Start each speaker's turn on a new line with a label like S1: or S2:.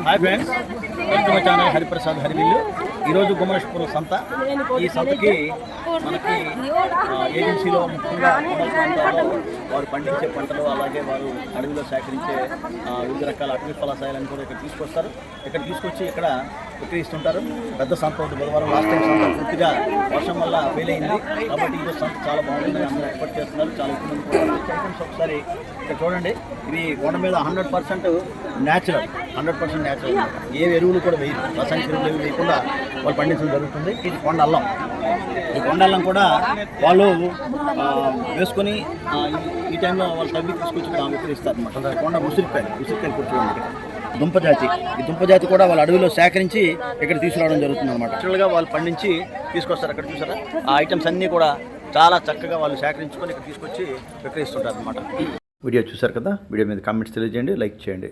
S1: Hi friends, welcome channel Hariprasad హరివిల్లు. ఈరోజు గుమ్మలక్ష్మీపురం సంత. ఈ సంతకి మనకి ఏజెన్సీలో ముఖ్యంగా అమల ప్రాంతాల్లో వారు పండించే పంటలు, అలాగే వారు అడవిలో సేకరించే వివిధ రకాల అటవీ ఫలసాయాలను కూడా ఇక్కడ తీసుకొస్తారు. ఇక్కడ తీసుకొచ్చి ఇక్కడ విక్రయిస్తుంటారు. పెద్ద సంత ఒకటి బుధవారం లాస్ట్ టైం సంత పూర్తిగా వర్షం వల్ల ఫెయిల్ అయింది. కాబట్టి ఈరోజు సంత చాలా బాగుంది, అందరూ ఎక్స్పెక్ట్ చేస్తున్నారు. చాలా ఎక్కువ మంది కూడా ఐటమ్స్ ఒకసారి ఇక్కడ చూడండి. ఇవి కొండ మీద 100% న్యాచురల్, 100% న్యాచురల్. ఏ ఎరువులు కూడా వేయరు, రసాయనిక ఎరువులు ఏవి వేయకుండా వాళ్ళు పండించడం జరుగుతుంది. ఇది కొండ అల్లం. ఈ కొండ అల్లం కూడా వాళ్ళు వేసుకొని ఈ టైంలో వాళ్ళు తగ్గి తీసుకొచ్చి విక్రయిస్తారు అనమాట. కొండ ఉసిరికాయలు కూర్చోండి. దుంపజాతి, ఈ దుంపజాతి కూడా వాళ్ళ అడవిలో సేకరించి ఇక్కడ తీసుకురావడం జరుగుతుంది అనమాట. యాక్చువల్గా వాళ్ళు పండించి తీసుకొస్తారు. అక్కడ చూసారా, ఆ ఐటమ్స్ అన్నీ కూడా చాలా చక్కగా వాళ్ళు సేకరించుకొని ఇక్కడ తీసుకొచ్చి విక్రయిస్తుంటారు అనమాట. వీడియో చూసారు కదా, వీడియో మీద కామెంట్స్ తెలియజేయండి, లైక్ చేయండి.